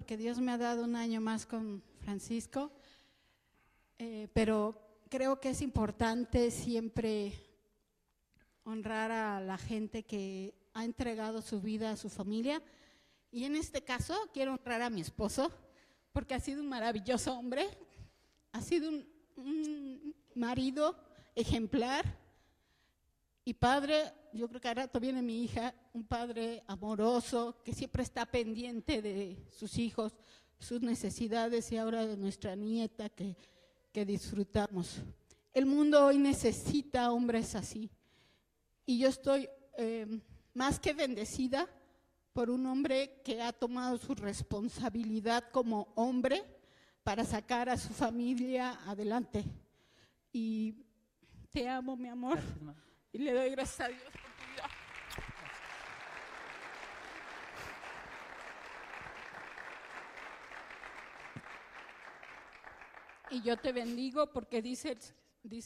porque Dios me ha dado un año más con Francisco, pero creo que es importante siempre honrar a la gente que ha entregado su vida a su familia, y en este caso quiero honrar a mi esposo, porque ha sido un maravilloso hombre, ha sido un marido ejemplar y padre. Yo creo que ahora viene mi hija, un padre amoroso que siempre está pendiente de sus hijos, sus necesidades, y ahora de nuestra nieta que disfrutamos. El mundo hoy necesita hombres así, y yo estoy más que bendecida por un hombre que ha tomado su responsabilidad como hombre para sacar a su familia adelante. Y te amo, mi amor. Gracias, mamá. Y le doy gracias a Dios por tu vida. Y yo te bendigo porque dice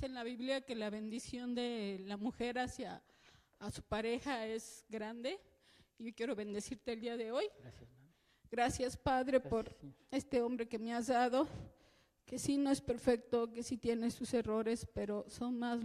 en la Biblia que la bendición de la mujer hacia a su pareja es grande. Y yo quiero bendecirte el día de hoy. Gracias, mamá. Gracias, Padre, Gracias, por Señor. este hombre que me has dado, que sí no es perfecto, que sí tiene sus errores, pero son más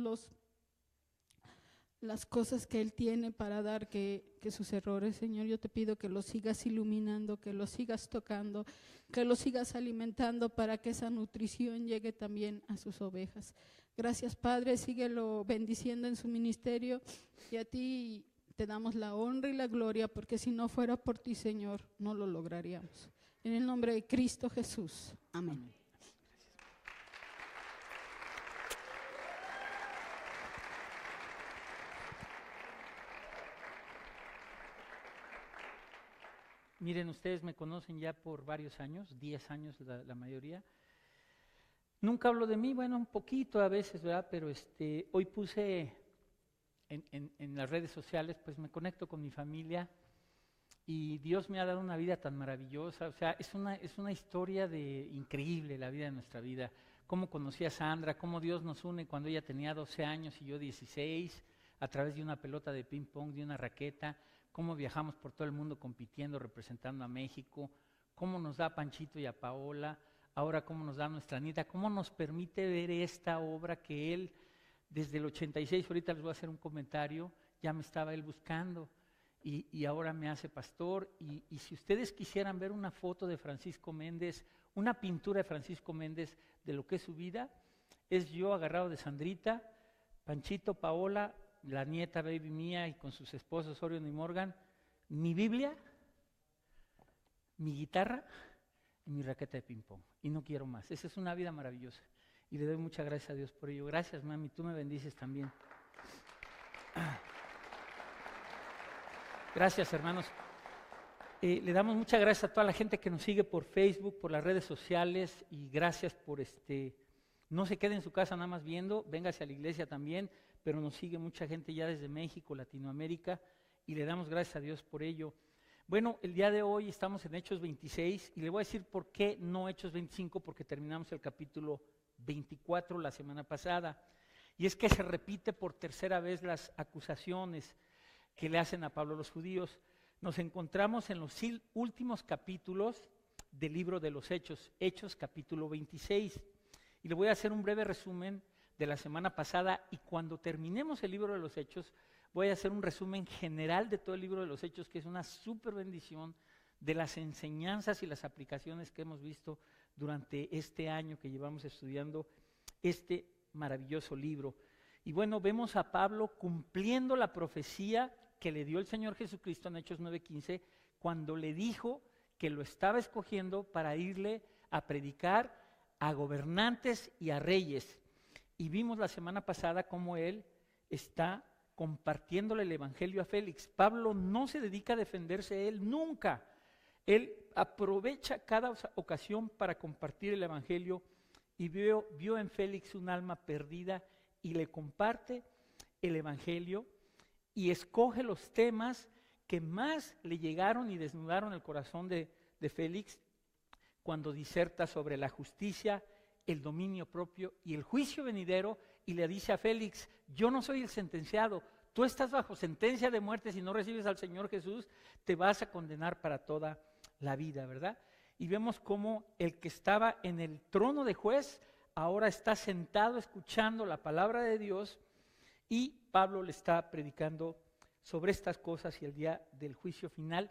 las cosas que él tiene para dar que sus errores. Señor, yo te pido que lo sigas iluminando, que lo sigas tocando, que lo sigas alimentando para que esa nutrición llegue también a sus ovejas. Gracias, Padre, síguelo bendiciendo en su ministerio, y a ti te damos la honra y la gloria, porque si no fuera por ti, Señor, no lo lograríamos. En el nombre de Cristo Jesús. Amén. Amén. Miren, ustedes me conocen ya por varios años, 10 años la mayoría. Nunca hablo de mí, bueno, un poquito a veces, ¿verdad? Pero hoy puse en las redes sociales, pues me conecto con mi familia, y Dios me ha dado una vida tan maravillosa. O sea, es una historia increíble la vida de nuestra vida. Cómo conocí a Sandra, cómo Dios nos une cuando ella tenía 12 años y yo 16, a través de una pelota de ping pong, de una raqueta. Cómo viajamos por todo el mundo compitiendo, representando a México. Cómo nos da a Panchito y a Paola. Ahora cómo nos da a nuestra nieta. Cómo nos permite ver esta obra que él, desde el 86, ahorita les voy a hacer un comentario, ya me estaba él buscando. Y ahora me hace pastor. Y si ustedes quisieran ver una foto de Francisco Méndez, una pintura de Francisco Méndez de lo que es su vida, es yo agarrado de Sandrita, Panchito, Paola, la nieta baby mía, y con sus esposos Orion y Morgan, mi Biblia, mi guitarra y mi raqueta de ping pong. Y no quiero más. Esa es una vida maravillosa. Y le doy muchas gracias a Dios por ello. Gracias, mami, tú me bendices también. Gracias, hermanos. Le damos muchas gracias a toda la gente que nos sigue por Facebook, por las redes sociales, y gracias por no se quede en su casa nada más viendo, véngase a la iglesia también, pero nos sigue mucha gente ya desde México, Latinoamérica, y le damos gracias a Dios por ello. Bueno, el día de hoy estamos en Hechos 26, y le voy a decir por qué no Hechos 25, porque terminamos el capítulo 24 la semana pasada, y es que se repite por tercera vez las acusaciones que le hacen a Pablo los judíos. Nos encontramos en los últimos capítulos del libro de los Hechos, Hechos capítulo 26, y le voy a hacer un breve resumen de la semana pasada, y cuando terminemos el libro de los Hechos, voy a hacer un resumen general de todo el libro de los Hechos, que es una súper bendición de las enseñanzas y las aplicaciones que hemos visto durante este año que llevamos estudiando este maravilloso libro. Y bueno, vemos a Pablo cumpliendo la profecía que le dio el Señor Jesucristo en Hechos 9:15, cuando le dijo que lo estaba escogiendo para irle a predicar a gobernantes y a reyes. Y vimos la semana pasada cómo él está compartiéndole el evangelio a Félix. Pablo no se dedica a defenderse él nunca. Él aprovecha cada ocasión para compartir el evangelio, y vio en Félix un alma perdida y le comparte el evangelio, y escoge los temas que más le llegaron y desnudaron el corazón de Félix, cuando diserta sobre la justicia, el dominio propio y el juicio venidero, y le dice a Félix: yo no soy el sentenciado, tú estás bajo sentencia de muerte. Si no recibes al Señor Jesús, te vas a condenar para toda la vida, ¿verdad? y vemos cómo el que estaba en el trono de juez ahora está sentado escuchando la palabra de Dios, y Pablo le está predicando sobre estas cosas y el día del juicio final.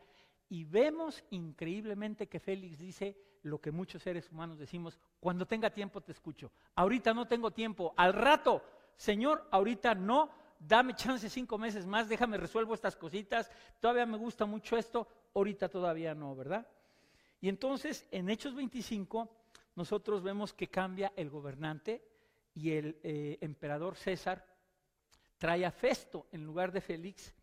Y vemos increíblemente que Félix dice lo que muchos seres humanos decimos: cuando tenga tiempo te escucho, ahorita no tengo tiempo, al rato, Señor, ahorita no, dame chance 5 meses más, déjame resuelvo estas cositas, todavía me gusta mucho esto, ahorita todavía no, ¿verdad? Y entonces en Hechos 25 nosotros vemos que cambia el gobernante y el emperador César trae a Festo en lugar de Félix,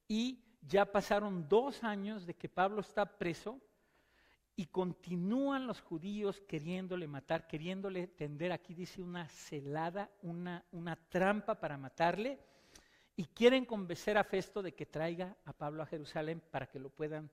y ya pasaron 2 años de que Pablo está preso y continúan los judíos queriéndole matar, queriéndole tender, aquí dice, una celada, una trampa para matarle, y quieren convencer a Festo de que traiga a Pablo a Jerusalén para que lo puedan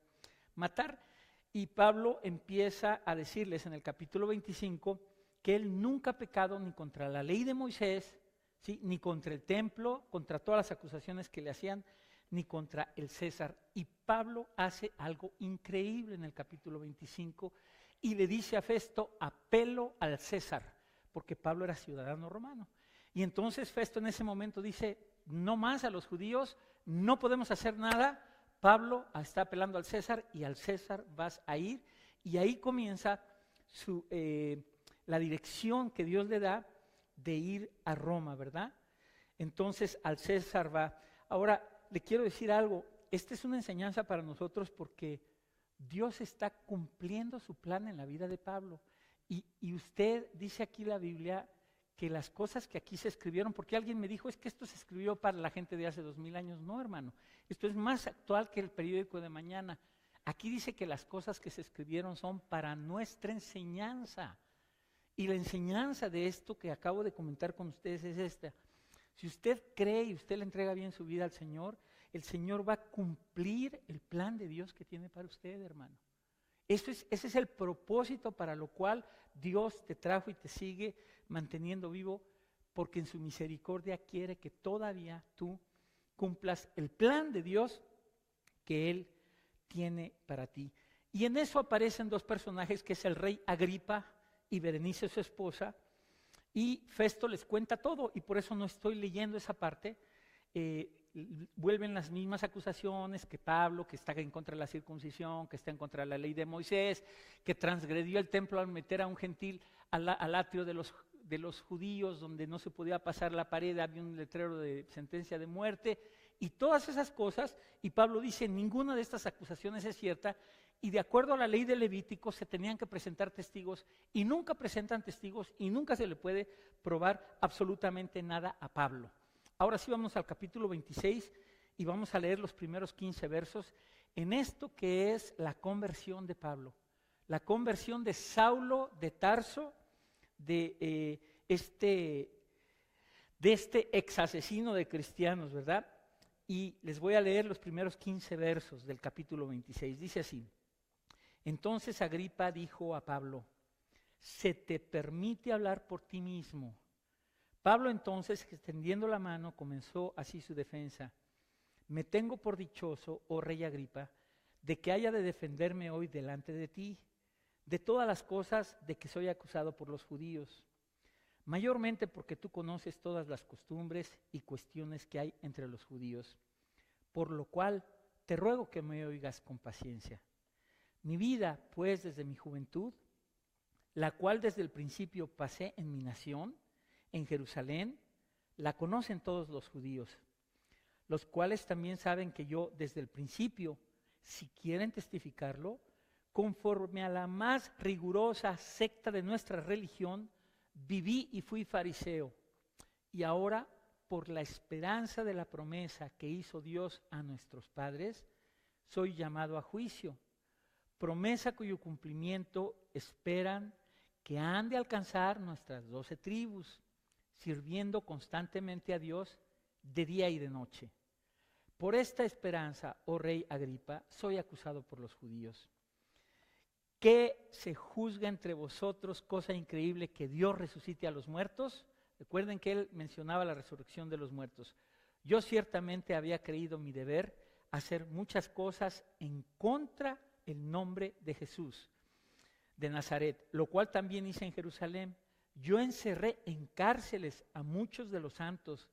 matar. Y Pablo empieza a decirles en el capítulo 25 que él nunca ha pecado ni contra la ley de Moisés, ¿sí?, ni contra el templo, contra todas las acusaciones que le hacían, ni contra el César. Y Pablo hace algo increíble en el capítulo 25 y le dice a Festo: apelo al César, porque Pablo era ciudadano romano. Y entonces Festo en ese momento dice: no más a los judíos, no podemos hacer nada, Pablo está apelando al César y al César vas a ir. Y ahí comienza la dirección que Dios le da de ir a Roma, ¿verdad? Entonces al César va. Ahora le quiero decir algo, esta es una enseñanza para nosotros porque Dios está cumpliendo su plan en la vida de Pablo. Y usted, dice aquí la Biblia, que las cosas que aquí se escribieron, porque alguien me dijo: es que esto se escribió para la gente de hace 2000 años. No, hermano, esto es más actual que el periódico de mañana. Aquí dice que las cosas que se escribieron son para nuestra enseñanza. Y la enseñanza de esto que acabo de comentar con ustedes es esta: si usted cree y usted le entrega bien su vida al Señor, el Señor va a cumplir el plan de Dios que tiene para usted, hermano. Ese es el propósito para lo cual Dios te trajo y te sigue manteniendo vivo, porque en su misericordia quiere que todavía tú cumplas el plan de Dios que Él tiene para ti. Y en eso aparecen 2 personajes, que es el rey Agripa y Berenice, su esposa, y Festo les cuenta todo, y por eso no estoy leyendo esa parte. Vuelven las mismas acusaciones, que Pablo, que está en contra de la circuncisión, que está en contra de la ley de Moisés, que transgredió el templo al meter a un gentil al atrio de los judíos, donde no se podía pasar la pared, había un letrero de sentencia de muerte, y todas esas cosas. Y Pablo dice: ninguna de estas acusaciones es cierta, y de acuerdo a la ley de Levítico se tenían que presentar testigos, y nunca presentan testigos, y nunca se le puede probar absolutamente nada a Pablo. Ahora sí vamos al capítulo 26 y vamos a leer los primeros 15 versos en esto que es la conversión de Pablo, la conversión de Saulo de Tarso, de este ex asesino de cristianos, ¿verdad? Y les voy a leer los primeros 15 versos del capítulo 26. Dice así: entonces Agripa dijo a Pablo: ¿se te permite hablar por ti mismo? Pablo entonces, extendiendo la mano, comenzó así su defensa: me tengo por dichoso, oh rey Agripa, de que haya de defenderme hoy delante de ti, de todas las cosas de que soy acusado por los judíos, mayormente porque tú conoces todas las costumbres y cuestiones que hay entre los judíos, por lo cual te ruego que me oigas con paciencia. Mi vida, pues, desde mi juventud, la cual desde el principio pasé en mi nación, en Jerusalén, la conocen todos los judíos, los cuales también saben que yo desde el principio, si quieren testificarlo, conforme a la más rigurosa secta de nuestra religión, viví y fui fariseo. Y ahora, por la esperanza de la promesa que hizo Dios a nuestros padres, soy llamado a juicio, promesa cuyo cumplimiento esperan que han de alcanzar nuestras 12 tribus, sirviendo constantemente a Dios de día y de noche. Por esta esperanza, oh rey Agripa, soy acusado por los judíos. ¿Qué se juzga entre vosotros, cosa increíble, que Dios resucite a los muertos? Recuerden que él mencionaba la resurrección de los muertos. Yo ciertamente había creído mi deber hacer muchas cosas en contra del nombre de Jesús. de Nazaret, lo cual también hice en Jerusalén. Yo encerré en cárceles a muchos de los santos,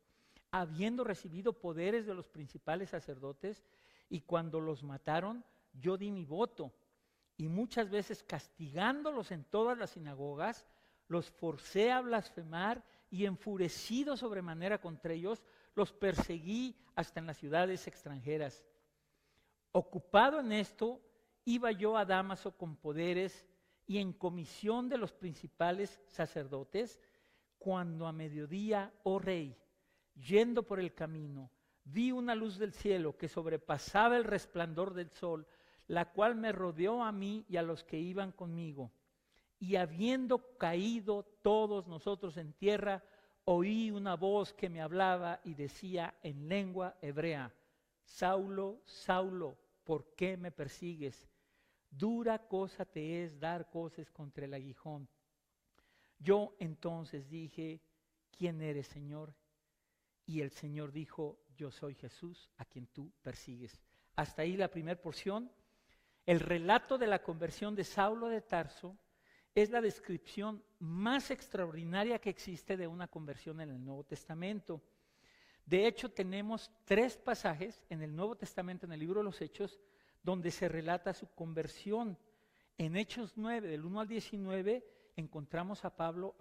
habiendo recibido poderes de los principales sacerdotes, y cuando los mataron, yo di mi voto, y muchas veces castigándolos en todas las sinagogas, los forcé a blasfemar, y enfurecido sobremanera contra ellos, los perseguí hasta en las ciudades extranjeras. Ocupado en esto, iba yo a Damasco con poderes y en comisión de los principales sacerdotes, cuando a mediodía, oh rey, yendo por el camino, vi una luz del cielo que sobrepasaba el resplandor del sol, la cual me rodeó a mí y a los que iban conmigo. Y habiendo caído todos nosotros en tierra, oí una voz que me hablaba y decía en lengua hebrea: Saulo, Saulo, ¿por qué me persigues? Dura cosa te es dar coces contra el aguijón. Yo entonces dije: ¿quién eres, Señor? Y el Señor dijo: yo soy Jesús, a quien tú persigues. Hasta ahí la primera porción. El relato de la conversión de Saulo de Tarso es la descripción más extraordinaria que existe de una conversión en el Nuevo Testamento. De hecho, tenemos 3 pasajes en el Nuevo Testamento, en el libro de los Hechos, donde se relata su conversión. En Hechos 9, del 1 al 19, encontramos a Pablo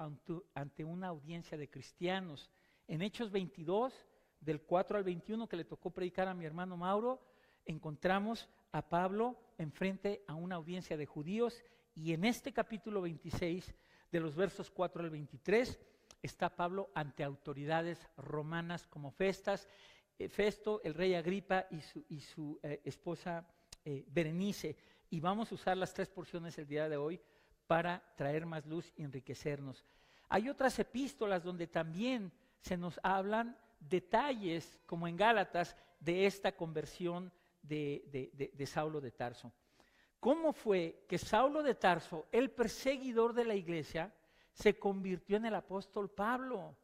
ante una audiencia de cristianos. En Hechos 22, del 4 al 21, que le tocó predicar a mi hermano Mauro, encontramos a Pablo enfrente a una audiencia de judíos. Y en este capítulo 26, de los versos 4 al 23, está Pablo ante autoridades romanas como Festo, el rey Agripa y su esposa Berenice. Y vamos a usar las 3 porciones el día de hoy para traer más luz y enriquecernos. Hay otras epístolas donde también se nos hablan detalles, como en Gálatas, de esta conversión de Saulo de Tarso. ¿Cómo fue que Saulo de Tarso, el perseguidor de la iglesia, se convirtió en el apóstol Pablo?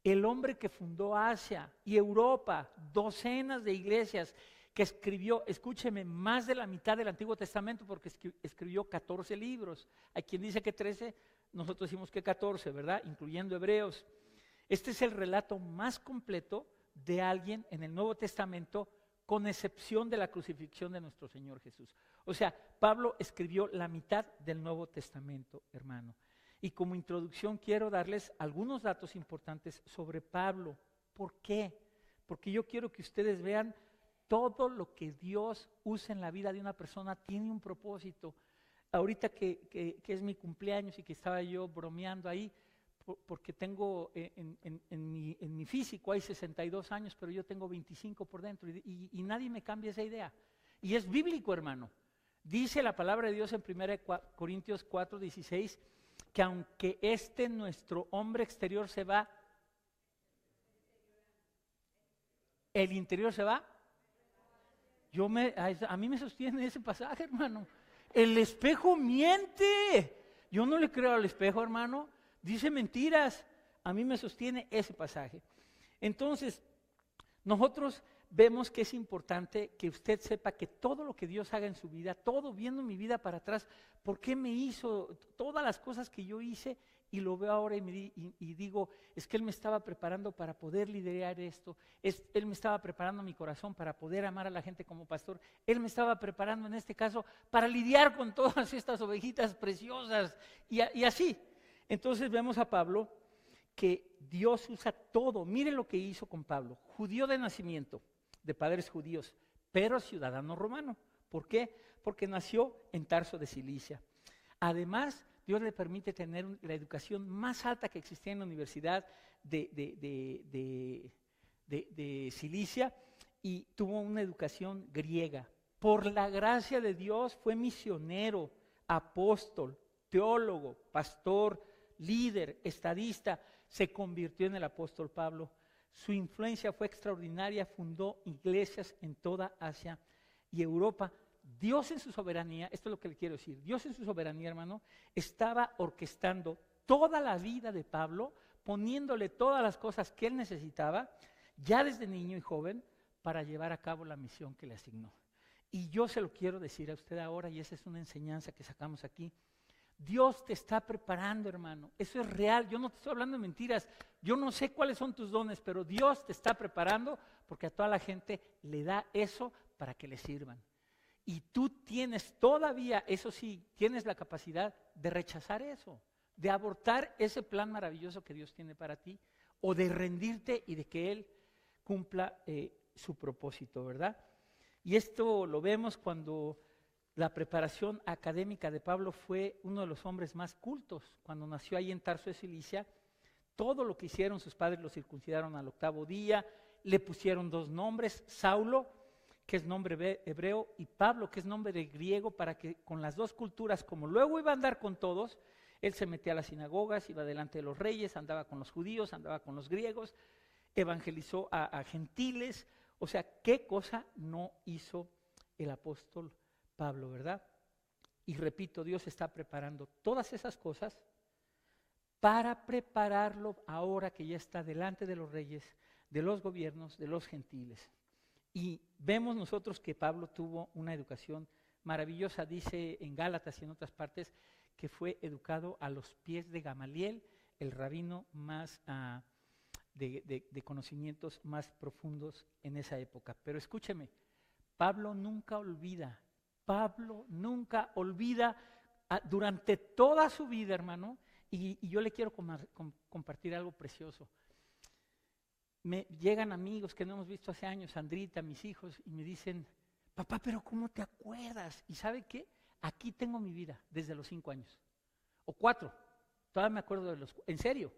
El hombre que fundó Asia y Europa, docenas de iglesias, que escribió, escúcheme, más de la mitad del Antiguo Testamento, porque escribió 14 libros. Hay quien dice que 13, nosotros decimos que 14, ¿verdad? Incluyendo Hebreos. Este es el relato más completo de alguien en el Nuevo Testamento, con excepción de la crucifixión de nuestro Señor Jesús. O sea, Pablo escribió la mitad del Nuevo Testamento, hermano. Y como introducción quiero darles algunos datos importantes sobre Pablo. ¿Por qué? Porque yo quiero que ustedes vean todo lo que Dios usa en la vida de una persona tiene un propósito. Ahorita que es mi cumpleaños y que estaba yo bromeando ahí, porque tengo en mi físico hay 62 años, pero yo tengo 25 por dentro y nadie me cambia esa idea. Y es bíblico, hermano. Dice la palabra de Dios en 1 Corintios 4:16, que aunque nuestro hombre exterior se va, el interior se va. A mí me sostiene ese pasaje, hermano. El espejo miente. Yo no le creo al espejo, hermano. Dice mentiras. A mí me sostiene ese pasaje. Entonces, nosotros vemos que es importante que usted sepa que todo lo que Dios haga en su vida, todo viendo mi vida para atrás, ¿por qué me hizo todas las cosas que yo hice? Y lo veo ahora y digo, es que Él me estaba preparando para poder liderar esto. Él me estaba preparando mi corazón para poder amar a la gente como pastor. Él me estaba preparando en este caso para lidiar con todas estas ovejitas preciosas y así. Entonces vemos a Pablo que Dios usa todo. Miren lo que hizo con Pablo. Judío de nacimiento, de padres judíos, pero ciudadano romano. ¿Por qué? Porque nació en Tarso de Cilicia. Además, Dios le permite tener la educación más alta que existía en la Universidad de Cilicia, y tuvo una educación griega. Por la gracia de Dios fue misionero, apóstol, teólogo, pastor, líder, estadista. Se convirtió en el apóstol Pablo. Su influencia fue extraordinaria, fundó iglesias en toda Asia y Europa. Dios en su soberanía, esto es lo que le quiero decir, Dios en su soberanía, hermano, estaba orquestando toda la vida de Pablo, poniéndole todas las cosas que él necesitaba, ya desde niño y joven, para llevar a cabo la misión que le asignó. Y yo se lo quiero decir a usted ahora, y esa es una enseñanza que sacamos aquí. Dios te está preparando, hermano. Eso es real. Yo no te estoy hablando de mentiras. Yo no sé cuáles son tus dones, pero Dios te está preparando porque a toda la gente le da eso para que le sirvan. Y tú tienes todavía, eso sí, tienes la capacidad de rechazar eso, de abortar ese plan maravilloso que Dios tiene para ti, o de rendirte y de que Él cumpla su propósito, ¿verdad? Y esto lo vemos cuando la preparación académica de Pablo fue uno de los hombres más cultos. Cuando nació ahí en Tarso de Cilicia, todo lo que hicieron sus padres lo circuncidaron al 8º día, le pusieron 2 nombres, Saulo, que es nombre hebreo, y Pablo, que es nombre de griego, para que con las 2 culturas, como luego iba a andar con todos, él se metía a las sinagogas, iba delante de los reyes, andaba con los judíos, andaba con los griegos, evangelizó a gentiles. O sea, ¿qué cosa no hizo el apóstol Pablo, verdad? Y repito, Dios está preparando todas esas cosas para prepararlo ahora que ya está delante de los reyes, de los gobiernos, de los gentiles. Y vemos nosotros que Pablo tuvo una educación maravillosa, dice en Gálatas y en otras partes, que fue educado a los pies de Gamaliel, el rabino más de conocimientos más profundos en esa época. Pero escúcheme, Pablo nunca olvida durante toda su vida, hermano, y yo le quiero compartir algo precioso. Me llegan amigos que no hemos visto hace años, Sandrita, mis hijos, y me dicen, papá, pero ¿cómo te acuerdas? ¿Y sabe qué? Aquí tengo mi vida desde los 5 años, o 4, todavía me acuerdo en serio.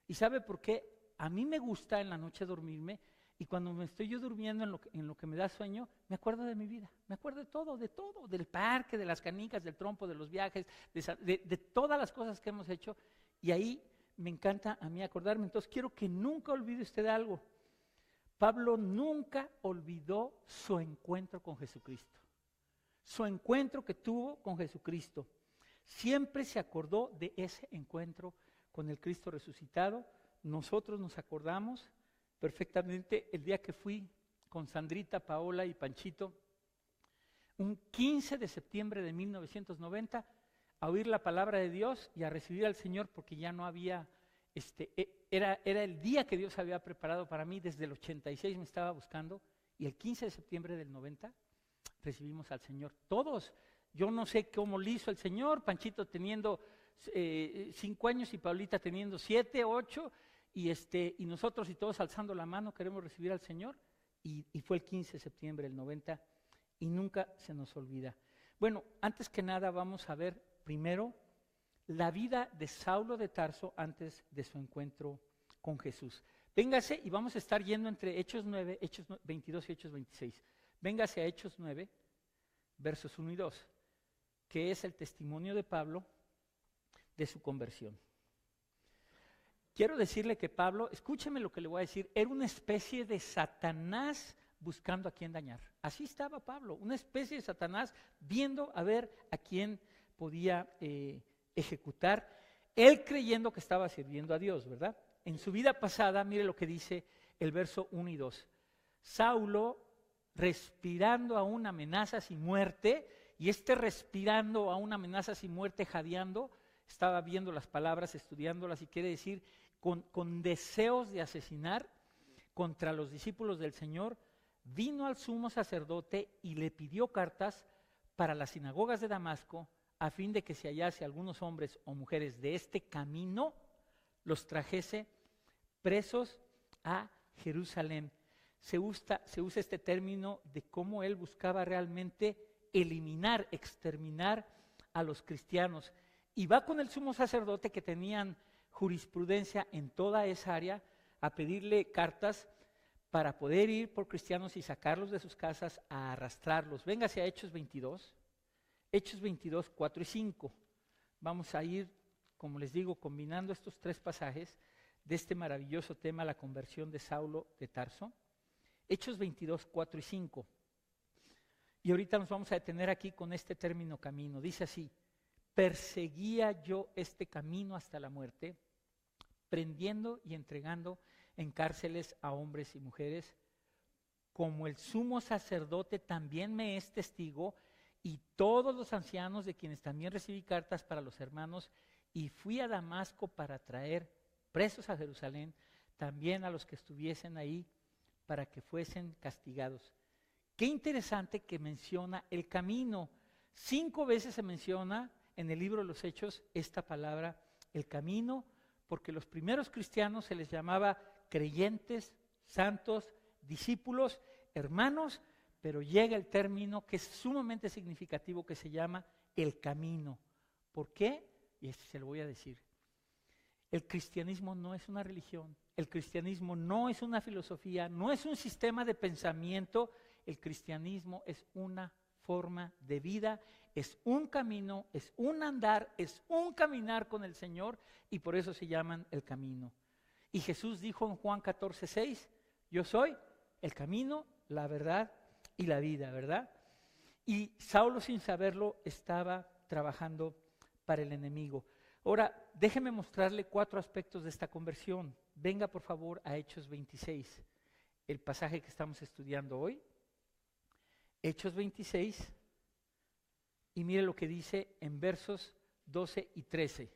¿Y sabe por qué? A mí me gusta en la noche dormirme, y cuando me estoy yo durmiendo en lo que me da sueño, me acuerdo de mi vida, me acuerdo de todo, del parque, de las canicas, del trompo, de los viajes, de todas las cosas que hemos hecho, y ahí me encanta a mí acordarme. Entonces quiero que nunca olvide usted algo. Pablo nunca olvidó su encuentro con Jesucristo, su encuentro que tuvo con Jesucristo. Siempre se acordó de ese encuentro con el Cristo resucitado. Nosotros nos acordamos perfectamente el día que fui con Sandrita, Paola y Panchito, un 15 de septiembre de 1990, a oír la palabra de Dios y a recibir al Señor, porque ya no había, era el día que Dios había preparado para mí. Desde el 86 me estaba buscando, y el 15 de septiembre del 90 recibimos al Señor. Todos, yo no sé cómo lo hizo el Señor, Panchito teniendo 5 años y Paulita teniendo 7, 8, y nosotros y todos alzando la mano queremos recibir al Señor, y fue el 15 de septiembre del 90, y nunca se nos olvida. Bueno, antes que nada vamos a ver primero la vida de Saulo de Tarso antes de su encuentro con Jesús. Véngase, y vamos a estar yendo entre Hechos 9, Hechos 22 y Hechos 26. Véngase a Hechos 9, versos 1 y 2, que es el testimonio de Pablo de su conversión. Quiero decirle que Pablo, escúcheme lo que le voy a decir, era una especie de Satanás buscando a quién dañar. Así estaba Pablo, una especie de Satanás viendo a ver a quién podía ejecutar, él creyendo que estaba sirviendo a Dios, ¿verdad? En su vida pasada, mire lo que dice el verso 1 y 2. Saulo, respirando aún amenazas y muerte, y respirando aún amenazas y muerte, jadeando, estaba viendo las palabras, estudiándolas, y quiere decir con deseos de asesinar contra los discípulos del Señor, vino al sumo sacerdote y le pidió cartas para las sinagogas de Damasco, a fin de que si hallase algunos hombres o mujeres de este camino, los trajese presos a Jerusalén. Se usa este término de cómo él buscaba realmente eliminar, exterminar a los cristianos. Y va con el sumo sacerdote, que tenían jurisprudencia en toda esa área, a pedirle cartas para poder ir por cristianos y sacarlos de sus casas, a arrastrarlos. Véngase a Hechos 22, Hechos 22, 4 y 5. Vamos a ir, como les digo, combinando estos 3 pasajes de este maravilloso tema, la conversión de Saulo de Tarso. Hechos 22, 4 y 5. Y ahorita nos vamos a detener aquí con este término camino. Dice así: perseguía yo este camino hasta la muerte, prendiendo y entregando en cárceles a hombres y mujeres, como el sumo sacerdote también me es testigo, y todos los ancianos, de quienes también recibí cartas para los hermanos, y fui a Damasco para traer presos a Jerusalén, también a los que estuviesen ahí, para que fuesen castigados. Qué interesante que menciona el camino. 5 veces se menciona en el libro de los Hechos esta palabra, el camino, porque los primeros cristianos se les llamaba creyentes, santos, discípulos, hermanos, pero llega el término que es sumamente significativo, que se llama el camino. ¿Por qué? Y esto se lo voy a decir. El cristianismo no es una religión, el cristianismo no es una filosofía, no es un sistema de pensamiento, el cristianismo es una forma de vida, es un camino, es un andar, es un caminar con el Señor, y por eso se llaman el camino. Y Jesús dijo en Juan 14:6, yo soy el camino, la verdad y la vida, ¿verdad? Y Saulo, sin saberlo, estaba trabajando para el enemigo. Ahora, déjeme mostrarle 4 aspectos de esta conversión. Venga, por favor, a Hechos 26, el pasaje que estamos estudiando hoy. Hechos 26, y mire lo que dice en versos 12 y 13.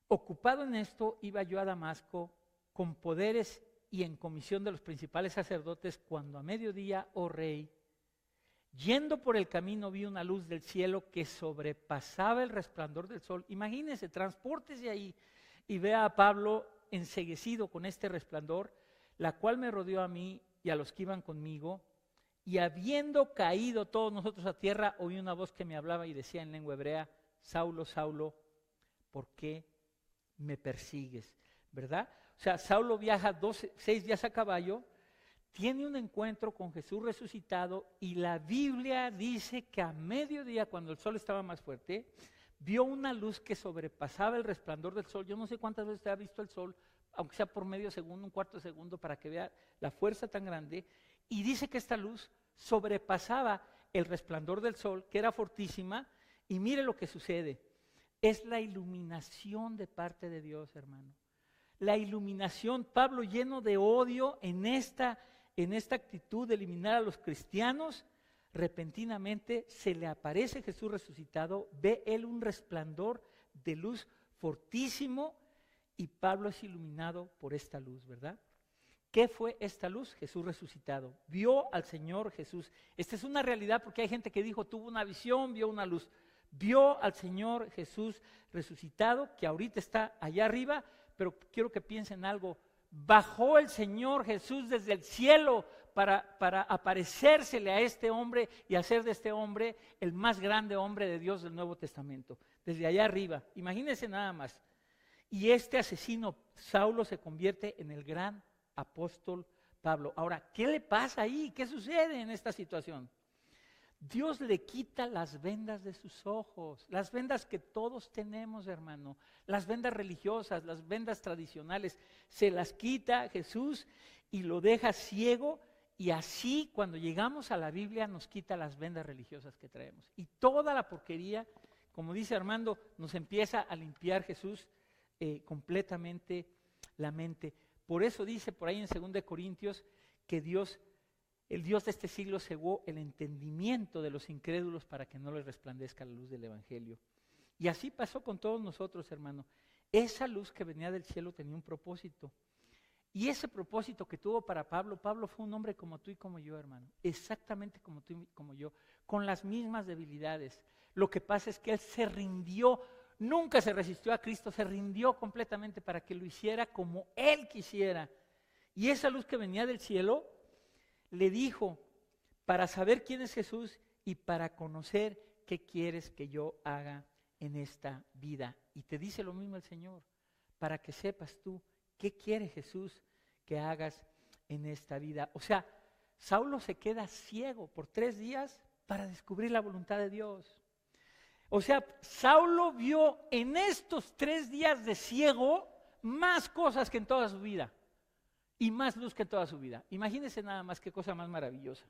Ocupado en esto, iba yo a Damasco con poderes y en comisión de los principales sacerdotes, cuando a mediodía, oh rey, yendo por el camino vi una luz del cielo que sobrepasaba el resplandor del sol. Imagínense, transpórtese ahí y vea a Pablo enceguecido con este resplandor, la cual me rodeó a mí y a los que iban conmigo, y habiendo caído todos nosotros a tierra, oí una voz que me hablaba y decía en lengua hebrea, Saulo, Saulo, ¿por qué me persigues? ¿Verdad? O sea, Saulo viaja 6 días a caballo, tiene un encuentro con Jesús resucitado, y la Biblia dice que a mediodía, cuando el sol estaba más fuerte, vio una luz que sobrepasaba el resplandor del sol. Yo no sé cuántas veces usted ha visto el sol, aunque sea por medio segundo, un cuarto de segundo, para que vea la fuerza tan grande, y dice que esta luz sobrepasaba el resplandor del sol, que era fortísima, y mire lo que sucede. Es la iluminación de parte de Dios, hermano. La iluminación, Pablo lleno de odio en esta actitud de eliminar a los cristianos, repentinamente se le aparece Jesús resucitado, ve él un resplandor de luz fortísimo, y Pablo es iluminado por esta luz, ¿verdad? ¿Qué fue esta luz? Jesús resucitado. Vio al Señor Jesús. Esta es una realidad, porque hay gente que dijo, tuvo una visión, vio una luz. Vio al Señor Jesús resucitado, que ahorita está allá arriba, pero quiero que piensen algo. Bajó el Señor Jesús desde el cielo para aparecérsele a este hombre y hacer de este hombre el más grande hombre de Dios del Nuevo Testamento. Desde allá arriba. Imagínense nada más. Y este asesino, Saulo, se convierte en el gran apóstol Pablo. Ahora, ¿qué le pasa ahí? ¿Qué sucede en esta situación? Dios le quita las vendas de sus ojos, las vendas que todos tenemos, hermano, las vendas religiosas, las vendas tradicionales, se las quita Jesús y lo deja ciego, y así cuando llegamos a la Biblia nos quita las vendas religiosas que traemos. Y toda la porquería, como dice Armando, nos empieza a limpiar Jesús completamente la mente. Por eso dice por ahí en 2 Corintios que el Dios de este siglo cegó el entendimiento de los incrédulos para que no les resplandezca la luz del Evangelio. Y así pasó con todos nosotros, hermano. Esa luz que venía del cielo tenía un propósito. Y ese propósito que tuvo para Pablo, Pablo fue un hombre como tú y como yo, hermano. Exactamente como tú y como yo, con las mismas debilidades. Lo que pasa es que él se rindió, nunca se resistió a Cristo, se rindió completamente para que lo hiciera como él quisiera. Y esa luz que venía del cielo le dijo, para saber quién es Jesús y para conocer qué quieres que yo haga en esta vida. Y te dice lo mismo el Señor, para que sepas tú qué quiere Jesús que hagas en esta vida. O sea, Saulo se queda ciego por 3 días para descubrir la voluntad de Dios. O sea, Saulo vio en estos 3 días de ciego más cosas que en toda su vida. Y más luz que en toda su vida. Imagínense nada más qué cosa más maravillosa.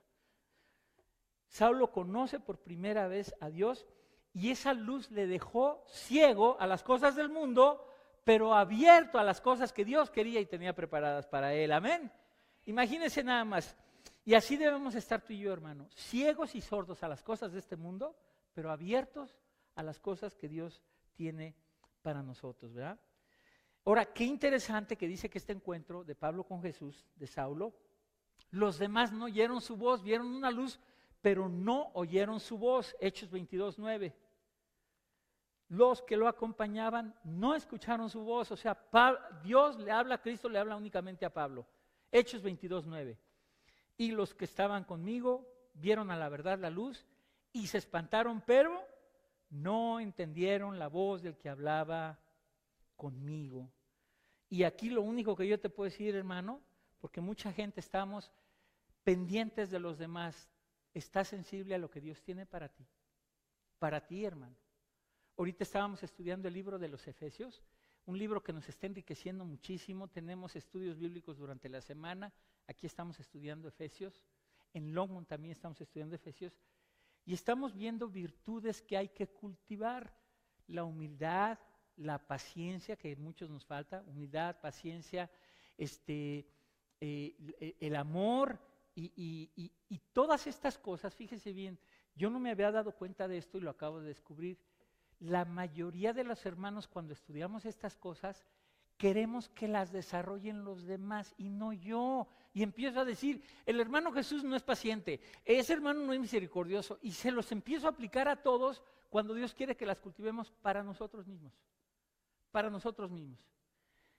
Saulo conoce por primera vez a Dios, y esa luz le dejó ciego a las cosas del mundo, pero abierto a las cosas que Dios quería y tenía preparadas para él. Amén. Imagínense nada más. Y así debemos estar tú y yo, hermano, ciegos y sordos a las cosas de este mundo, pero abiertos a las cosas que Dios tiene para nosotros, ¿verdad? Ahora, qué interesante que dice que este encuentro de Pablo con Jesús, de Saulo, los demás no oyeron su voz, vieron una luz, pero no oyeron su voz. Hechos 22:9. Los que lo acompañaban no escucharon su voz, o sea, Dios le habla, Cristo le habla únicamente a Pablo. Hechos 22:9. Y los que estaban conmigo vieron a la verdad la luz y se espantaron, pero no entendieron la voz del que hablaba conmigo. Y aquí lo único que yo te puedo decir, hermano, porque mucha gente estamos pendientes de los demás, ¿estás sensible a lo que Dios tiene para ti? Para ti, hermano. Ahorita estábamos estudiando el libro de los Efesios, un libro que nos está enriqueciendo muchísimo. Tenemos estudios bíblicos durante la semana. Aquí estamos estudiando Efesios. En Longmont también estamos estudiando Efesios. Y estamos viendo virtudes que hay que cultivar. La humildad, la paciencia, que a muchos nos falta. Humildad, paciencia, el amor y todas estas cosas. Fíjese bien, yo no me había dado cuenta de esto y lo acabo de descubrir. La mayoría de los hermanos, cuando estudiamos estas cosas, queremos que las desarrollen los demás y no yo. Y empiezo a decir, el hermano Jesús no es paciente, ese hermano no es misericordioso, y se los empiezo a aplicar a todos cuando Dios quiere que las cultivemos para nosotros mismos. Para nosotros mismos.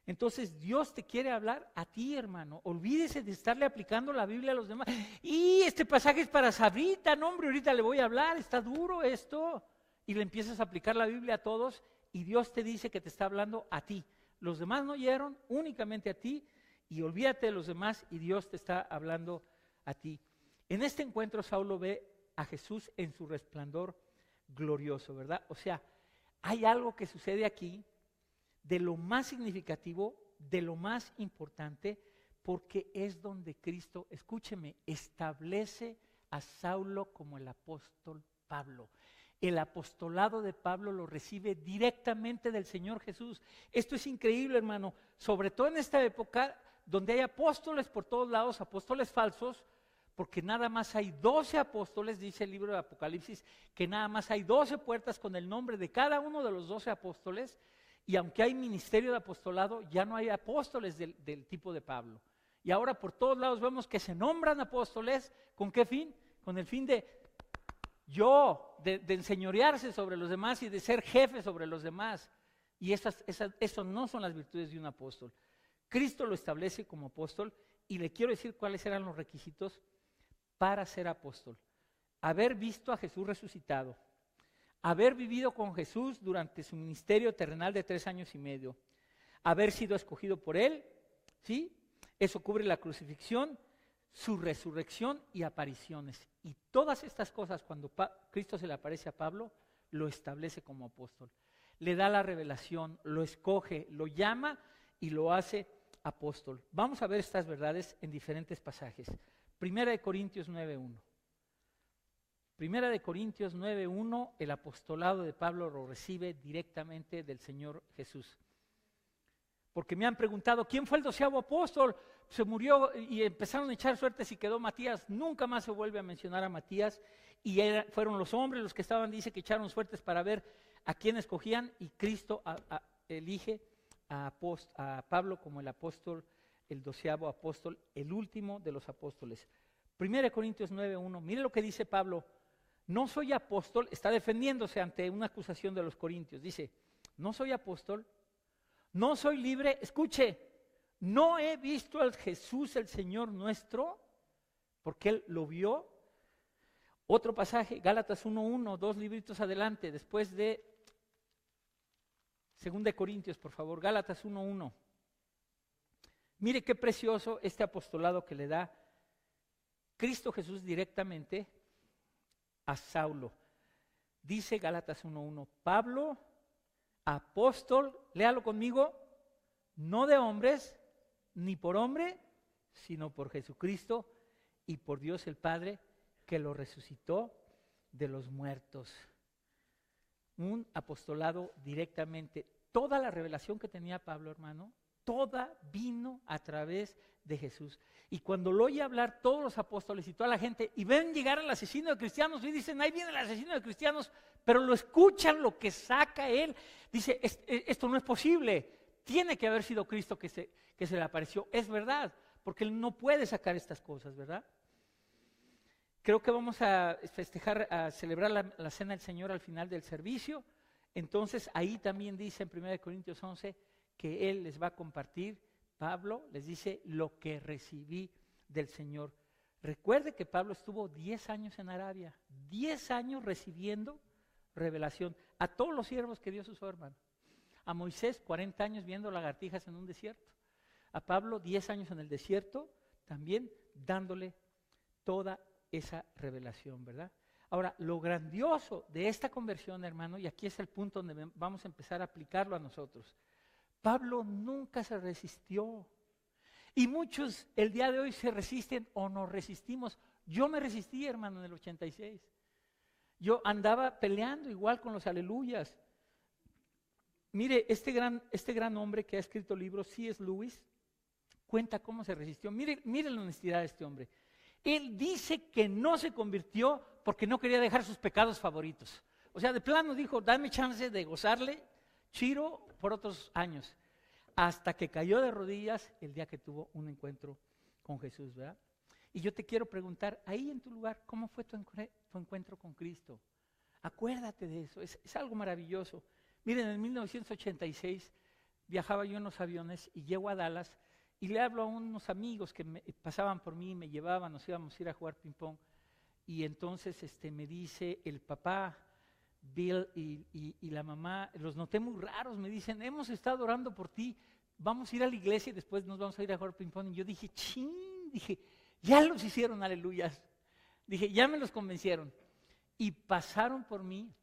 Entonces Dios te quiere hablar a ti, hermano. Olvídese de estarle aplicando la Biblia a los demás. Y este pasaje es para Sabrita, no hombre, ahorita le voy a hablar, está duro esto. Y le empiezas a aplicar la Biblia a todos y Dios te dice que te está hablando a ti. Los demás no oyeron, únicamente a ti, y olvídate de los demás y Dios te está hablando a ti. En este encuentro Saulo ve a Jesús en su resplandor glorioso, ¿verdad? O sea, hay algo que sucede aquí de lo más significativo, de lo más importante, porque es donde Cristo, escúcheme, establece a Saulo como el apóstol Pablo. El apostolado de Pablo lo recibe directamente del Señor Jesús. Esto es increíble, hermano, sobre todo en esta época donde hay apóstoles por todos lados, apóstoles falsos, porque nada más hay 12 apóstoles, dice el libro de Apocalipsis, que nada más hay 12 puertas con el nombre de cada uno de los 12 apóstoles, y aunque hay ministerio de apostolado, ya no hay apóstoles del tipo de Pablo. Y ahora por todos lados vemos que se nombran apóstoles, ¿con qué fin? Con el fin de enseñorearse sobre los demás y de ser jefe sobre los demás. Y eso no son las virtudes de un apóstol. Cristo lo establece como apóstol y le quiero decir cuáles eran los requisitos para ser apóstol. Haber visto a Jesús resucitado, haber vivido con Jesús durante su ministerio terrenal de 3 años y medio, haber sido escogido por Él, ¿sí? Eso cubre la crucifixión, su resurrección y apariciones. Y todas estas cosas, cuando Cristo se le aparece a Pablo, lo establece como apóstol. Le da la revelación, lo escoge, lo llama y lo hace apóstol. Vamos a ver estas verdades en diferentes pasajes. Primera de Corintios 9:1. Primera de Corintios 9:1, el apostolado de Pablo lo recibe directamente del Señor Jesús. Porque me han preguntado, ¿quién fue el 12º apóstol? Se murió y empezaron a echar suertes y quedó Matías. Nunca más se vuelve a mencionar a Matías. Y fueron los hombres los que estaban, dice que echaron suertes para ver a quién escogían. Y Cristo elige a Pablo como el apóstol, el 12º apóstol, el último de los apóstoles. 1 Corintios 9:1, mire lo que dice Pablo. No soy apóstol, está defendiéndose ante una acusación de los corintios. Dice, no soy apóstol, no soy libre, escuche, no he visto al Jesús el Señor nuestro, porque Él lo vio. Otro pasaje, Gálatas 1:1, 2 libritos adelante, después de 2 Corintios, por favor, Gálatas 1:1. Mire qué precioso este apostolado que le da Cristo Jesús directamente a Saulo. Dice Gálatas 1:1, Pablo, apóstol, léalo conmigo, no de hombres, ni por hombre, sino por Jesucristo y por Dios el Padre, que lo resucitó de los muertos. Un apostolado directamente. Toda la revelación que tenía Pablo, hermano, toda vino a través de Jesús. Y cuando lo oye hablar todos los apóstoles y toda la gente, y ven llegar al asesino de cristianos, y dicen, ahí viene el asesino de cristianos, pero lo escuchan, lo que saca él, dice, esto no es posible, tiene que haber sido Cristo que se le apareció. Es verdad, porque él no puede sacar estas cosas, ¿verdad? Creo que vamos a festejar, a celebrar la cena del Señor al final del servicio. Entonces ahí también dice en 1 Corintios 11 que Él les va a compartir, Pablo les dice lo que recibí del Señor. Recuerde que Pablo estuvo 10 años en Arabia, 10 años recibiendo revelación a todos los siervos que Dios usó, hermano. A Moisés 40 años viendo lagartijas en un desierto. A Pablo 10 años en el desierto, también dándole toda esa revelación, ¿verdad? Ahora, lo grandioso de esta conversión, hermano, y aquí es el punto donde vamos a empezar a aplicarlo a nosotros. Pablo nunca se resistió. Y muchos el día de hoy se resisten o nos resistimos. Yo me resistí, hermano, en el 86. Yo andaba peleando igual con los aleluyas. Mire, este gran hombre que ha escrito libros, C.S. Lewis, cuenta cómo se resistió. Mire la honestidad de este hombre. Él dice que no se convirtió porque no quería dejar sus pecados favoritos. O sea, de plano dijo, dame chance de gozarle chiro por otros años. Hasta que cayó de rodillas el día que tuvo un encuentro con Jesús, ¿verdad? Y yo te quiero preguntar, ahí en tu lugar, ¿cómo fue tu encuentro con Cristo? Acuérdate de eso, es algo maravilloso. Miren, en 1986 viajaba yo en los aviones y llego a Dallas y le hablo a unos amigos que pasaban por mí, me llevaban, nos íbamos a ir a jugar ping-pong. Y entonces me dice el papá, Bill y la mamá, los noté muy raros, me dicen, hemos estado orando por ti, vamos a ir a la iglesia y después nos vamos a ir a jugar ping-pong. Y yo dije, ya los hicieron, aleluyas. Dije, ya me los convencieron. Y pasaron por mí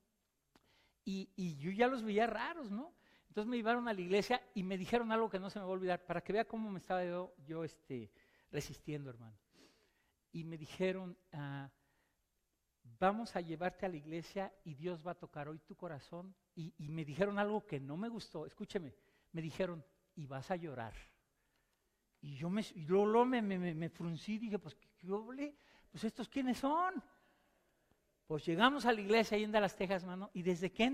y yo ya los veía raros, ¿no? Entonces me llevaron a la iglesia y me dijeron algo que no se me va a olvidar, para que vea cómo me estaba yo resistiendo, hermano. Y me dijeron, vamos a llevarte a la iglesia y Dios va a tocar hoy tu corazón. Y me dijeron algo que no me gustó, escúcheme, me dijeron, y vas a llorar. Y yo me fruncí y dije, pues, ¿qué doble? Pues, ¿estos quiénes son? Pues llegamos a la iglesia ahí en Dallas, Texas, hermano, y desde que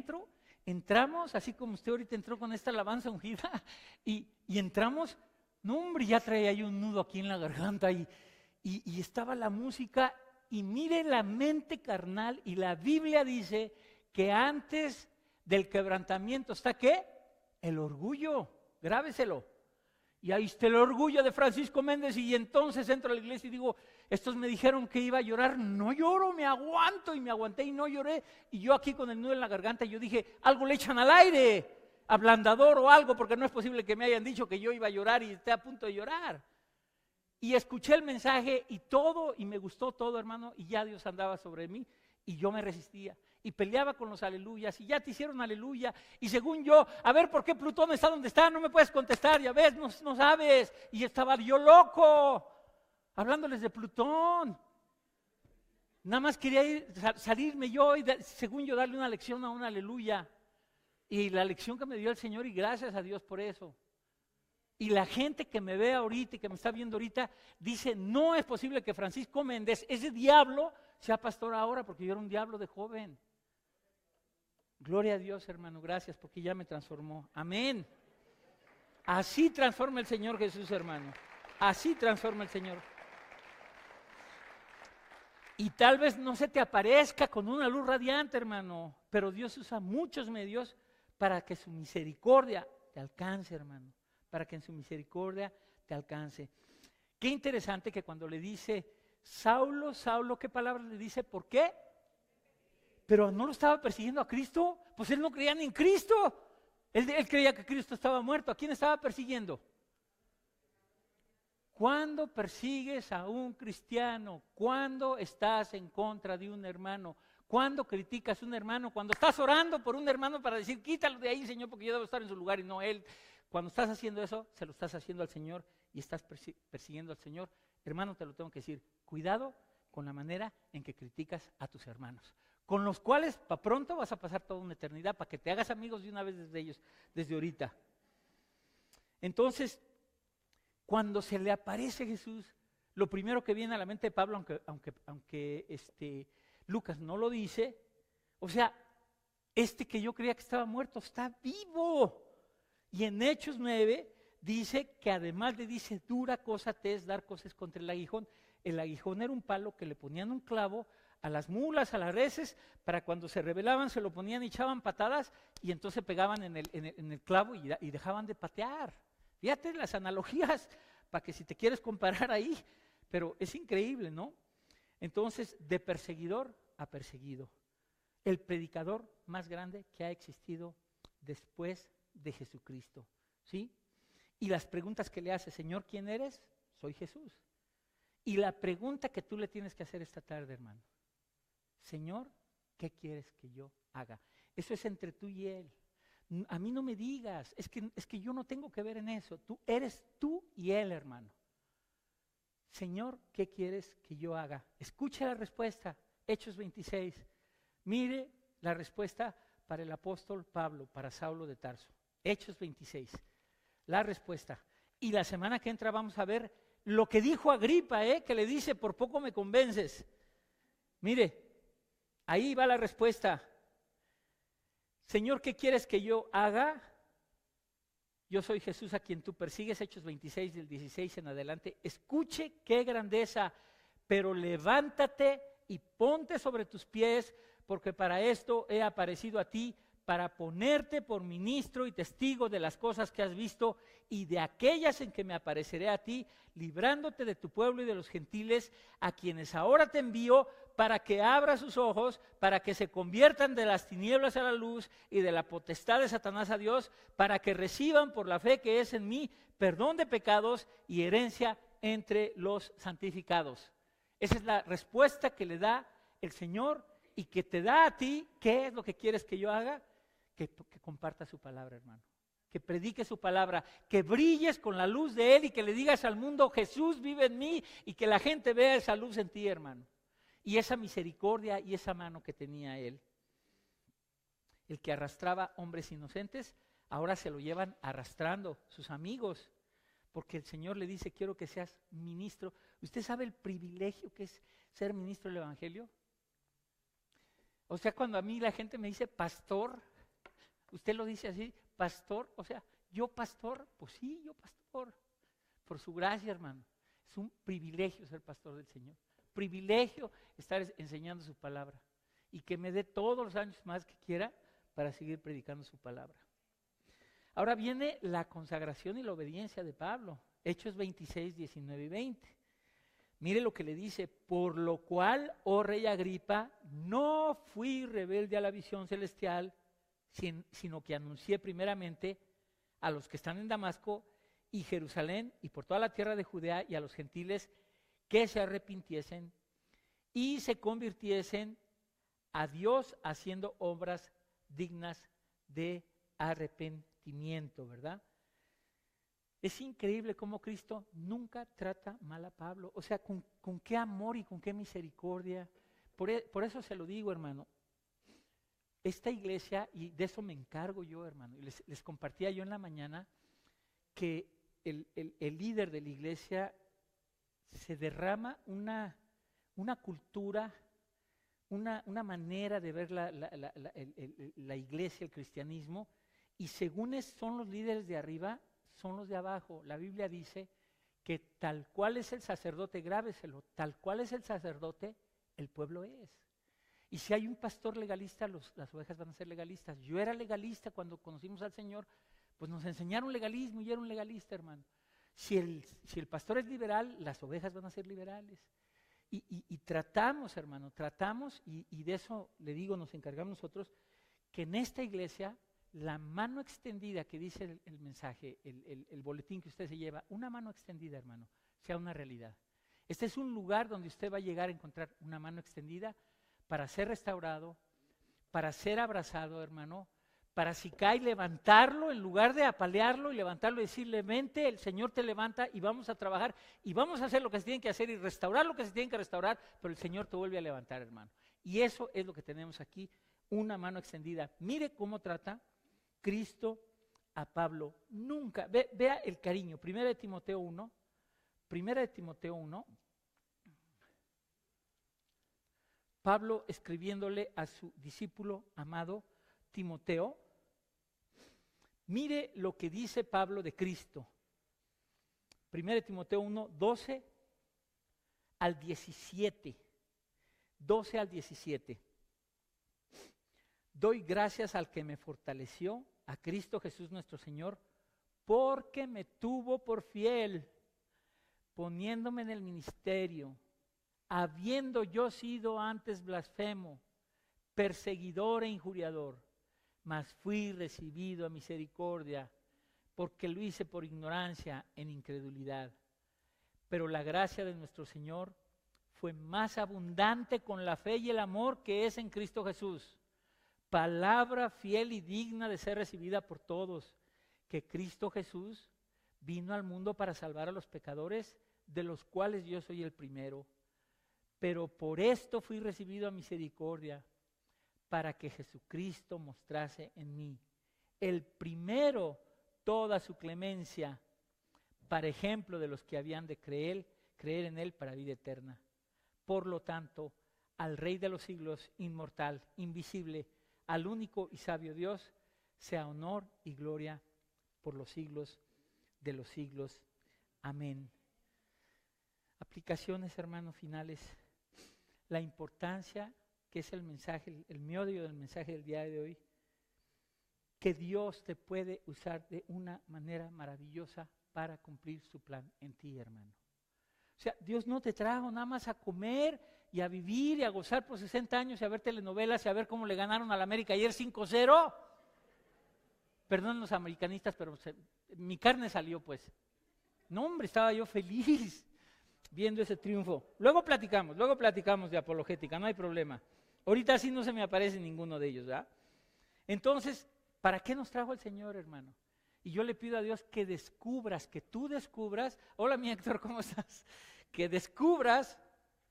entramos, así como usted ahorita entró con esta alabanza ungida, y entramos, no hombre, ya traía yo un nudo aquí en la garganta, y estaba la música, y mire la mente carnal, y la Biblia dice que antes del quebrantamiento está, ¿qué? El orgullo, grábeselo. Y ahí está el orgullo de Francisco Méndez, y entonces entro a la iglesia y digo, estos me dijeron que iba a llorar, no lloro, me aguanto, y me aguanté y no lloré, y yo aquí con el nudo en la garganta, yo dije, algo le echan al aire, ablandador o algo, porque no es posible que me hayan dicho que yo iba a llorar y esté a punto de llorar. Y escuché el mensaje y todo, y me gustó todo, hermano, y ya Dios andaba sobre mí, y yo me resistía, y peleaba con los aleluyas, y ya te hicieron aleluya, y según yo, a ver, ¿por qué Plutón está donde está? No me puedes contestar, ya ves, no sabes, y estaba yo loco, hablándoles de Plutón. Nada más quería salirme yo, y según yo, darle una lección a una aleluya, y la lección que me dio el Señor, y gracias a Dios por eso. Y la gente que me ve ahorita y que me está viendo ahorita dice, no es posible que Francisco Méndez, ese diablo, sea pastor ahora, porque yo era un diablo de joven. Gloria a Dios, hermano, gracias, porque ya me transformó. Amén. Así transforma el Señor Jesús, hermano. Así transforma el Señor. Y tal vez no se te aparezca con una luz radiante, hermano, pero Dios usa muchos medios para que su misericordia te alcance, hermano. Para que en su misericordia te alcance. Qué interesante que cuando le dice, Saulo, Saulo, ¿qué palabra le dice? ¿Por qué? Pero no lo estaba persiguiendo a Cristo, pues él no creía ni en Cristo. Él creía que Cristo estaba muerto. ¿A quién estaba persiguiendo? ¿Cuándo persigues a un cristiano? ¿Cuándo estás en contra de un hermano? ¿Cuándo criticas a un hermano? Cuando estás orando por un hermano para decir, quítalo de ahí, Señor, porque yo debo estar en su lugar y no él. Cuando estás haciendo eso, se lo estás haciendo al Señor y estás persiguiendo al Señor. Hermano, te lo tengo que decir, cuidado con la manera en que criticas a tus hermanos, con los cuales para pronto vas a pasar toda una eternidad, para que te hagas amigos de una vez desde ellos, desde ahorita. Entonces, cuando se le aparece Jesús, lo primero que viene a la mente de Pablo, aunque Lucas no lo dice, o sea, que yo creía que estaba muerto, está vivo. Y en Hechos 9 dice que además le dice, dura cosa te es dar cosas contra el aguijón. El aguijón era un palo que le ponían un clavo a las mulas, a las reses, para cuando se rebelaban se lo ponían y echaban patadas y entonces pegaban en el clavo y dejaban de patear. Fíjate las analogías, para que si te quieres comparar ahí, pero es increíble, ¿no? Entonces, de perseguidor a perseguido, el predicador más grande que ha existido después de Jesucristo, ¿sí? Y las preguntas que le hace, Señor, ¿quién eres? Soy Jesús. Y la pregunta que tú le tienes que hacer esta tarde, hermano, Señor, ¿qué quieres que yo haga? Eso es entre tú y Él. A mí no me digas, es que yo no tengo que ver en eso. Eres tú y Él, hermano. Señor, ¿qué quieres que yo haga? Escucha la respuesta, Hechos 26. Mire la respuesta para el apóstol Pablo, para Saulo de Tarso. Hechos 26, la respuesta. Y la semana que entra vamos a ver lo que dijo Agripa, que le dice, por poco me convences. Mire, ahí va la respuesta. Señor, ¿qué quieres que yo haga? Yo soy Jesús a quien tú persigues, Hechos 26 del 16 en adelante. Escuche qué grandeza, pero levántate y ponte sobre tus pies, porque para esto he aparecido a ti, para ponerte por ministro y testigo de las cosas que has visto y de aquellas en que me apareceré a ti, librándote de tu pueblo y de los gentiles, a quienes ahora te envío, para que abra sus ojos, para que se conviertan de las tinieblas a la luz y de la potestad de Satanás a Dios, para que reciban por la fe que es en mí perdón de pecados y herencia entre los santificados. Esa es la respuesta que le da el Señor y que te da a ti. ¿Qué es lo que quieres que yo haga? Que comparta su palabra, hermano. Que predique su palabra, que brilles con la luz de Él y que le digas al mundo, Jesús vive en mí, y que la gente vea esa luz en ti, hermano. Y esa misericordia y esa mano que tenía Él. El que arrastraba hombres inocentes, ahora se lo llevan arrastrando sus amigos, porque el Señor le dice, quiero que seas ministro. ¿Usted sabe el privilegio que es ser ministro del Evangelio? O sea, cuando a mí la gente me dice pastor, usted lo dice así, pastor, o sea, yo pastor, pues sí, yo pastor, por su gracia, hermano. Es un privilegio ser pastor del Señor. Privilegio estar enseñando su palabra y que me dé todos los años más que quiera para seguir predicando su palabra. Ahora viene la consagración y la obediencia de Pablo, Hechos 26, 19 y 20. Mire lo que le dice, por lo cual, oh rey Agripa, no fui rebelde a la visión celestial, sino que anuncié primeramente a los que están en Damasco y Jerusalén y por toda la tierra de Judea y a los gentiles que se arrepintiesen y se convirtiesen a Dios haciendo obras dignas de arrepentimiento, ¿verdad? Es increíble cómo Cristo nunca trata mal a Pablo. O sea, con qué amor y con qué misericordia. Por eso se lo digo, hermano. Esta iglesia, y de eso me encargo yo, hermano, y les compartía yo en la mañana que el líder de la iglesia se derrama una cultura, una manera de ver la iglesia, el cristianismo, y según son los líderes de arriba, son los de abajo. La Biblia dice que tal cual es el sacerdote, grábeselo, tal cual es el sacerdote, el pueblo es. Y si hay un pastor legalista, las ovejas van a ser legalistas. Yo era legalista cuando conocimos al Señor, pues nos enseñaron legalismo y yo era un legalista, hermano. Si el pastor es liberal, las ovejas van a ser liberales. Y tratamos, hermano, y de eso le digo, nos encargamos nosotros, que en esta iglesia, la mano extendida que dice el mensaje, el boletín que usted se lleva, una mano extendida, hermano, sea una realidad. Este es un lugar donde usted va a llegar a encontrar una mano extendida para ser restaurado, para ser abrazado, hermano, para si cae levantarlo en lugar de apalearlo y levantarlo y decirle, vente, el Señor te levanta y vamos a trabajar y vamos a hacer lo que se tiene que hacer y restaurar lo que se tiene que restaurar, pero el Señor te vuelve a levantar, hermano. Y eso es lo que tenemos aquí, una mano extendida. Mire cómo trata Cristo a Pablo nunca, vea el cariño, Primera de Timoteo 1, Pablo escribiéndole a su discípulo amado Timoteo, mire lo que dice Pablo de Cristo. 1 Timoteo 1, 12 al 17. 12 al 17. Doy gracias al que me fortaleció, a Cristo Jesús nuestro Señor, porque me tuvo por fiel, poniéndome en el ministerio, habiendo yo sido antes blasfemo, perseguidor e injuriador, mas fui recibido a misericordia, porque lo hice por ignorancia en incredulidad. Pero la gracia de nuestro Señor fue más abundante con la fe y el amor que es en Cristo Jesús. Palabra fiel y digna de ser recibida por todos, que Cristo Jesús vino al mundo para salvar a los pecadores, de los cuales yo soy el primero. Pero por esto fui recibido a misericordia, para que Jesucristo mostrase en mí, el primero, toda su clemencia, para ejemplo de los que habían de creer en Él para vida eterna. Por lo tanto, al Rey de los siglos, inmortal, invisible, al único y sabio Dios, sea honor y gloria por los siglos de los siglos. Amén. Aplicaciones, hermanos, finales. La importancia que es el mensaje, el meollo del mensaje del día de hoy, que Dios te puede usar de una manera maravillosa para cumplir su plan en ti, hermano. O sea, Dios no te trajo nada más a comer y a vivir y a gozar por 60 años y a ver telenovelas y a ver cómo le ganaron a la América ayer 5-0. Perdón los americanistas, pero mi carne salió pues. No, hombre, estaba yo feliz viendo ese triunfo. Luego platicamos de apologética, no hay problema. Ahorita sí no se me aparece ninguno de ellos, ¿verdad? Entonces, ¿para qué nos trajo el Señor, hermano? Y yo le pido a Dios que tú descubras, hola mi Héctor, ¿cómo estás? Que descubras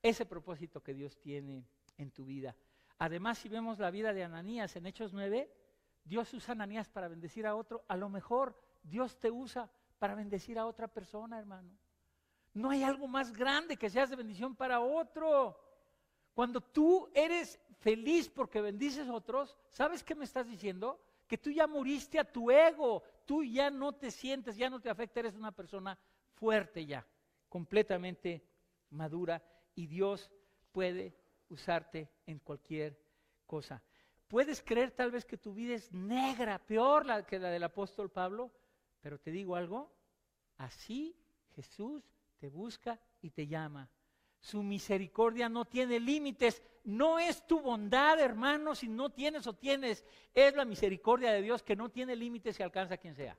ese propósito que Dios tiene en tu vida. Además, si vemos la vida de Ananías en Hechos 9, Dios usa a Ananías para bendecir a otro. A lo mejor Dios te usa para bendecir a otra persona, hermano. No hay algo más grande que seas de bendición para otro. Cuando tú eres feliz porque bendices a otros, ¿sabes qué me estás diciendo? Que tú ya moriste a tu ego, tú ya no te sientes, ya no te afecta, eres una persona fuerte ya, completamente madura, y Dios puede usarte en cualquier cosa. Puedes creer tal vez que tu vida es negra, peor que la del apóstol Pablo, pero te digo algo, así Jesús te busca y te llama. Su misericordia no tiene límites. No es tu bondad, hermano, si no tienes o tienes. Es la misericordia de Dios que no tiene límites y alcanza a quien sea.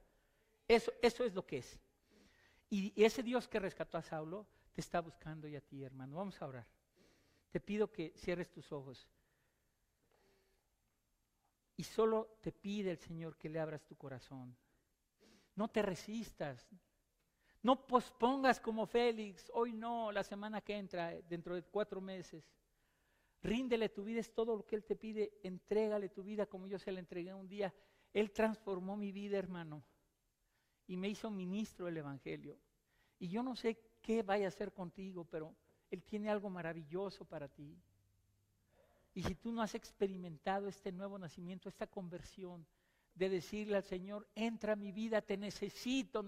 Eso es lo que es. Y ese Dios que rescató a Saulo te está buscando y a ti, hermano. Vamos a orar. Te pido que cierres tus ojos. Y solo te pide el Señor que le abras tu corazón. No te resistas. No pospongas como Félix, hoy no, la semana que entra, dentro de 4 meses. Ríndele tu vida, es todo lo que Él te pide, entrégale tu vida como yo se la entregué un día. Él transformó mi vida, hermano, y me hizo ministro del Evangelio. Y yo no sé qué vaya a hacer contigo, pero Él tiene algo maravilloso para ti. Y si tú no has experimentado este nuevo nacimiento, esta conversión, de decirle al Señor, entra a mi vida, te necesito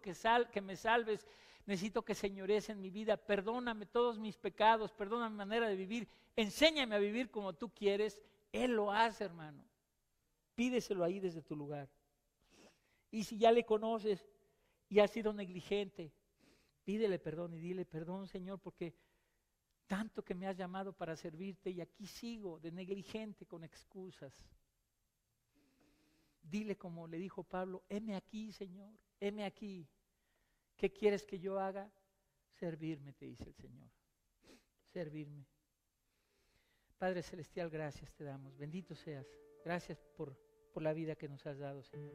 que me salves, necesito que señorees en mi vida, perdóname todos mis pecados, perdóname mi manera de vivir, enséñame a vivir como tú quieres. Él lo hace, hermano. Pídeselo ahí desde tu lugar. Y si ya le conoces y has sido negligente, pídele perdón y dile, perdón Señor, porque tanto que me has llamado para servirte y aquí sigo de negligente con excusas. Dile como le dijo Pablo, heme aquí, Señor, heme aquí. ¿Qué quieres que yo haga? Servirme, te dice el Señor. Servirme. Padre Celestial, gracias te damos. Bendito seas. Gracias por la vida que nos has dado, Señor.